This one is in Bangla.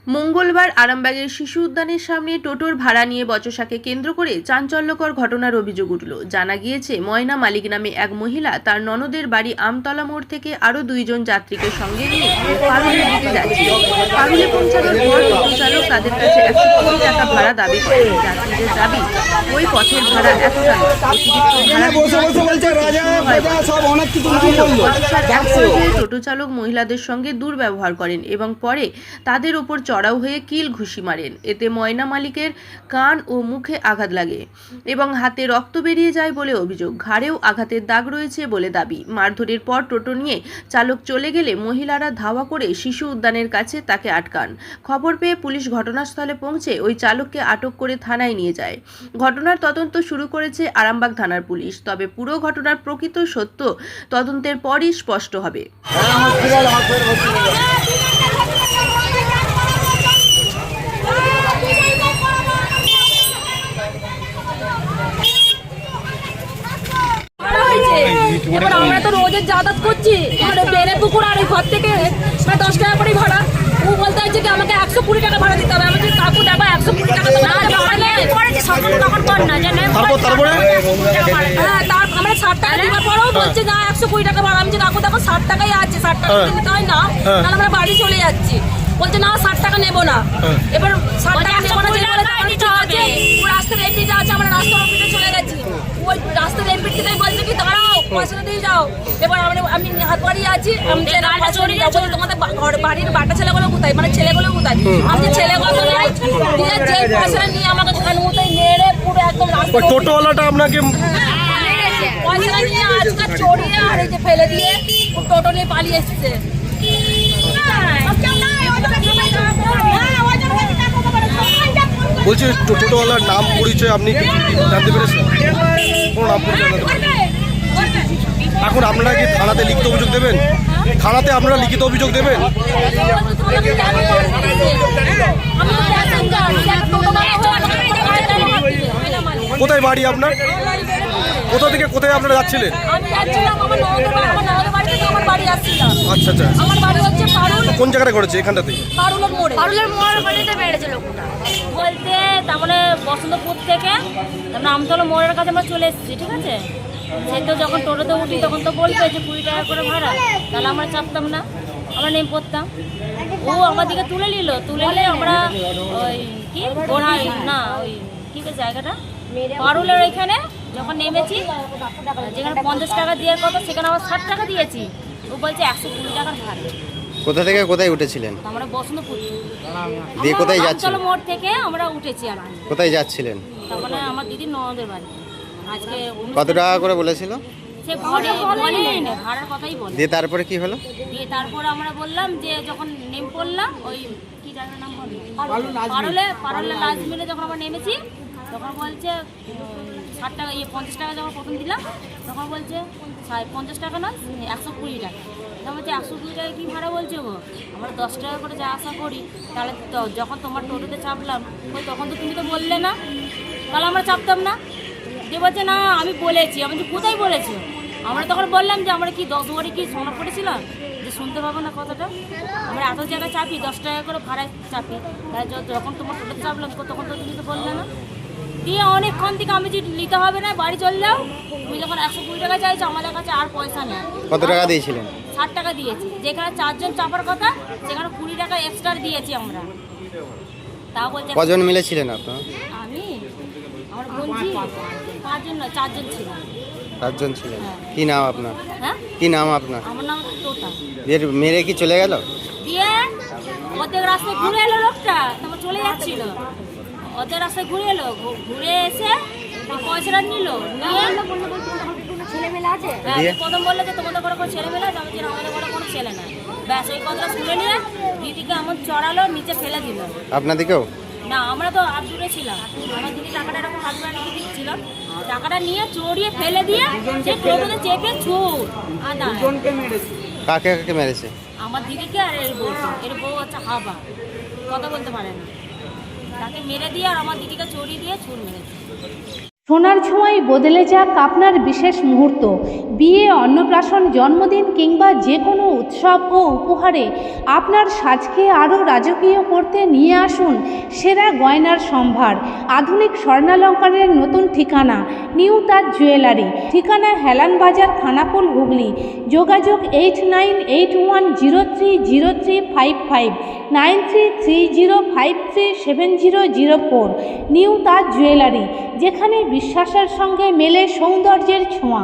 মঙ্গলবার আরামবাগের শিশু উদ্যানের সামনে টোটোর ভাড়া নিয়ে বচসাকে কেন্দ্র করে চাঞ্চল্যকর ঘটনার অভিযোগ উঠল। জানা গিয়েছে, ময়না মালিক নামে এক মহিলা তার ননদের বাড়ি আমতলা মোড় থেকে আরও 2 জন যাত্রীকে সঙ্গে নিয়ে পারুলের দিকে যাচ্ছিল। পারুলে পৌঁছানোর পর টোটো চালক তাদের কাছে 120 টাকা ভাড়া দাবি করেন। যাত্রীদের দাবি, ওই পথের ভাড়া 1 টাকা। টোটো চালক মহিলাদের সঙ্গে দুর্ব্যবহার করেন এবং পরে তাদের উপর চড়াও হয়ে কিল ঘুষি মারেন। এতে ময়না মালিকের কান ও মুখে আঘাত লাগে এবং হাতে রক্ত বেরিয়ে যায় বলে অভিযোগ। ঘাড়েও আঘাতের দাগ রয়েছে বলে দাবি। মারধরের পর টোটো নিয়ে চালক চলে গেলে মহিলারা ধাওয়া করে শিশু উদ্যানের কাছে তাকে আটকান। খবর পেয়ে পুলিশ ঘটনাস্থলে পৌঁছে ওই চালককে আটক করে থানায় নিয়ে যায়। ঘটনার তদন্ত শুরু করেছে আরামবাগ থানার পুলিশ। তবে পুরো ঘটনার প্রকৃত সত্য তদন্তের পরই স্পষ্ট হবে। এবার আমরা তো রোজের যাতায়াত করছি, বেড়ে পুকুর আর ঘর থেকে 10 টাকা করে ভাড়া। ও বলতে হচ্ছে কি আমাকে 120 টাকা ভাড়া দিতে হবে। আমি কাকু দেখো 120 টাকা তো না হ্যাঁ, তার আমরা 60 টাকা দেওয়ার পরেও বলছে না 120 টাকা ভাড়া। আমি কাকু দেখো 60 টাকাই আছে, 60 টাকা দিতে হয় না, তাহলে আমরা বাড়ি চলে যাচ্ছি। বলছে না 60 টাকা নেবো না। এবার 60 টাকা নেবো না, রাস্তার এমপি যা আছে আমরা রাস্তার অফিসে চলে গেছি। ওই রাস্তার এমপি থেকে বলছে কি দাঁড়াও পয়সাটা দিয়ে যাও। এবার আমি হাত বাড়িয়ে আছি, আমি তোমাদের বাড়ির বাটা ছেলেগুলো কোথায়, মানে ছেলেগুলো কোথায়, আমি ছেলেগুলো দিয়ে যে পয়সাটা নিয়ে আমাকে মতোই নেড়ে পুরো একদম টোটোওয়ালাটা আপনাকে পয়সাটা নিয়ে আজকে চড়িয়ে আর এই যে ফেলে দিয়ে টোটো নিয়ে পালিয়ে এসছে। বলছি টোটোওয়ালার নাম পরিচয় আপনি জানতে পেরেছেন? কোন নাম পরিচয় জানতে পেরেছেন? এখন আপনারা কি থানাতে লিখিত অভিযোগ দেবেন? থানাতে আপনারা লিখিত অভিযোগ দেবেন? কোথায় বাড়ি আপনার? কোথা থেকে কোথায় আপনারা যাচ্ছিলেন? আচ্ছা আচ্ছা, কোন জায়গাটা করেছে? এখানটাতে বলতে তার মানে বসন্তপুর থেকে আমতলা মোড়ের কাছে আমরা চলে এসেছি, ঠিক আছে। সে তো যখন টোটোতে উঠি তখন তো বলবে যে 20 টাকা করে ভাড়া, তাহলে আমরা চাপতাম না, আমরা নেমে পড়তাম। ও আমাদেরকে তুলে নিল, তুলে নিলে আমরা ওই কি ওড়াই না ওই কি জায়গাটা পারুলের ওইখানে যখন নেমেছি, যেখানে 50 টাকা দেওয়ার কথা সেখানে আমরা 60 টাকা দিয়েছি। ও বলছে 120 টাকার ভাড়া। কোথা থেকে কোথায় উঠেছিলেন? আমরা বসন্তপুর দিয়ে কোথায় যাচ্ছিলেন? মোড় থেকে আমরা উঠেছি। আর কোথায় যাচ্ছিলেন? তার মানে আমার দিদির ননদের বাড়ি। আজকে কত টাকা করে বলেছিল? সে বলেন ভাড়ার কথাই বলে। দিয়ে তারপরে কি হলো? দিয়ে তারপরে আমরা বললাম যে যখন নেমে পড়লাম ওই কি জায়গার নাম বলে পারুলে লাস্ট মিলে যখন আমরা নেমেছি তখন বলছে 60 টাকা 50 টাকা যখন প্রথম দিলাম তখন বলছে 50 টাকা নয় 120 টাকা। তখন বলছে 120 টাকা কি ভাড়া বলছে গো? আমরা 10 টাকা করে যা আশা করি, তাহলে যখন তোমার টোটোতে চাপলাম ওই তখন তো তুমি তো বললে না, তাহলে আমরা চাপতাম না। দিয়ে বলছে না আমি বলেছি। আমি তো কোথায় বলেছো? আমরা তখন বললাম যে আমরা কি 10 বারে কি শোনা পড়েছিলাম যে শুনতে পাবো না কথাটা। আমরা এত জায়গায় চাপি, 10 টাকা করে ভাড়ায় চাপি, তাই যখন তোমার টোটোতে চাপলাম তখন তো তুমি তো বললে না। দিয়ে অনেকক্ষণ থেকে আমি যে নিতে হবে না বাড়ি চলে যাও, তুমি যখন 120 টাকা চাইছো আমাদের কাছে আর পয়সা নেই। কত টাকা দিয়েছিলেন? 60 টাকা দিয়েছি। যেখানে 4 জন চাপার কথা সেখানে 20 টাকা এক্সট্রা দিয়েছি আমরা। তা বলছে কজন মিলে ছিলেন আপনারা? আমি আমার বলছি 5 জন না 4 জন ছিল। 4 জন ছিলেন। কি নাম আপনার? হ্যাঁ, কি নাম আপনার? আমার নাম টোটা। এর মেরে কি চলে গেল? দিয়ে ওদের রাস্তায় ঘুরে এলো লোকটা, তারপর চলে যাচ্ছিল। ওদের রাস্তায় ঘুরে এলো, ঘুরে এসে পয়সাটা নিল, নিয়ে ছেলেমেলা আছে। প্রথম বললো যে তোমাদের ঘরে কোনো ছেলেমেলা আছে? আমি যে আমাদের ঘরে কোনো ছেলে নাই। ব্যাস এই কথাটা শুনে নিয়ে দিদিকে এমন চড়ালো, নিচে ফেলে দিল। আপনাদেরকেও? না, আমরা তো আর দূরে ছিলাম। আমার দিদি টাকাটা এরকম হাত বাড়িয়ে দিচ্ছিল, টাকাটা নিয়ে চড়িয়ে ফেলে দিয়ে সে টোটোতে চেপে ছুট। কাকে কাকে মেরেছে? আমার দিদিকে আর এর বউ হচ্ছে হাবা, কথা বলতে পারে না। তাকে মেরে দিয়ে আর আমার দিদিকে চড়িয়ে দিয়ে ছুট মেরেছে। সোনার ছোঁয়ায় বদলে যাক আপনার বিশেষ মুহূর্ত। বিয়ে, অন্নপ্রাশন, জন্মদিন কিংবা যে কোনো উৎসব ও উপহারে আপনার সাজকে আরও রাজকীয় করতে নিয়ে আসুন সেরা গয়নার সম্ভার। আধুনিক স্বর্ণালঙ্কারের নতুন ঠিকানা নিউ তাজ জুয়েলারি। ঠিকানা হেলান বাজার, খানাকুল, হুগলি। যোগাযোগ 8981030355 9330537004। নিউ তাজ জুয়েলারি, যেখানে বিশ্বাসের সঙ্গে মেলে সৌন্দর্যের ছোঁয়া।